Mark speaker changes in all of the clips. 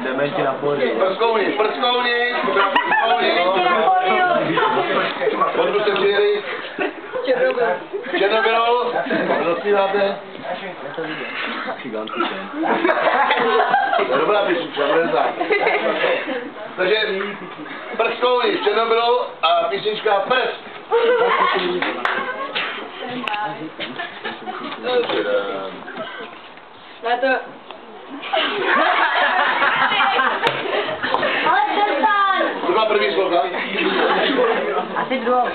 Speaker 1: Dementi na pódium.
Speaker 2: Prskouni. Pojďme se přijeli. Černobylou. Rozpíváte. Dobrá písnička, bude tak. Takže Prskouni s Černobylou a písnička Prsk.
Speaker 3: Na to...
Speaker 4: Ale přestaň!
Speaker 2: To byla první sloka.
Speaker 1: Asi druhou.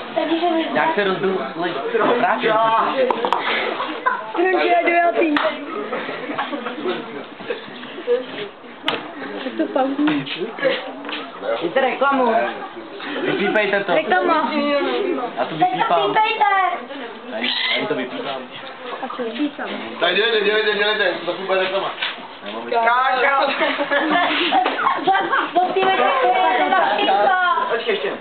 Speaker 1: Jak se rozbil práci?
Speaker 3: Protože já dojel tým. Tak to pauzí.
Speaker 1: Jděte reklamu. Vypípejte to.
Speaker 3: Reklama.
Speaker 1: Já to
Speaker 4: Teď to
Speaker 1: vypípám.
Speaker 4: pípejte!
Speaker 1: Já to vypípám.
Speaker 2: Tak dělejte, to bude reklama.
Speaker 4: Zaspívejte zaspívka!
Speaker 1: Počkej ještě.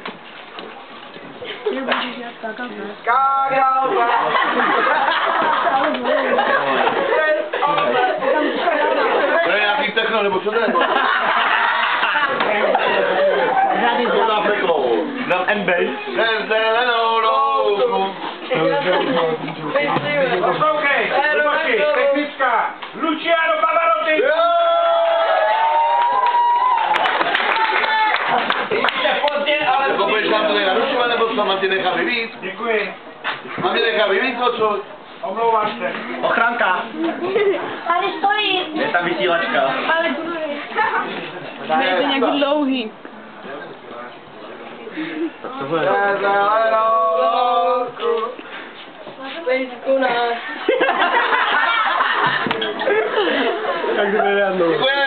Speaker 2: To je nějaký techno, nebo co to je?
Speaker 1: Žádný
Speaker 2: To dá peklo.
Speaker 1: Dám N-Bass.
Speaker 5: Poslouchej, Luboši, technická, Luciano Pavarotti! Jste pozdě, ale...
Speaker 2: Jako budeš nám tady narušovat, nebo co, mám tě nechat vyvít?
Speaker 5: Děkuji,
Speaker 2: Mám tě nechat vyvít, to co?
Speaker 5: omlouvám se.
Speaker 1: Ochranka.
Speaker 4: Tady stojí!
Speaker 1: Je tam vysílačka.
Speaker 4: Ale kudy?
Speaker 3: Je to nějaký dlouhý.
Speaker 1: Tak tohle je.
Speaker 3: Pejsku na...
Speaker 1: Jak to jde jednou.
Speaker 2: Děkujeme.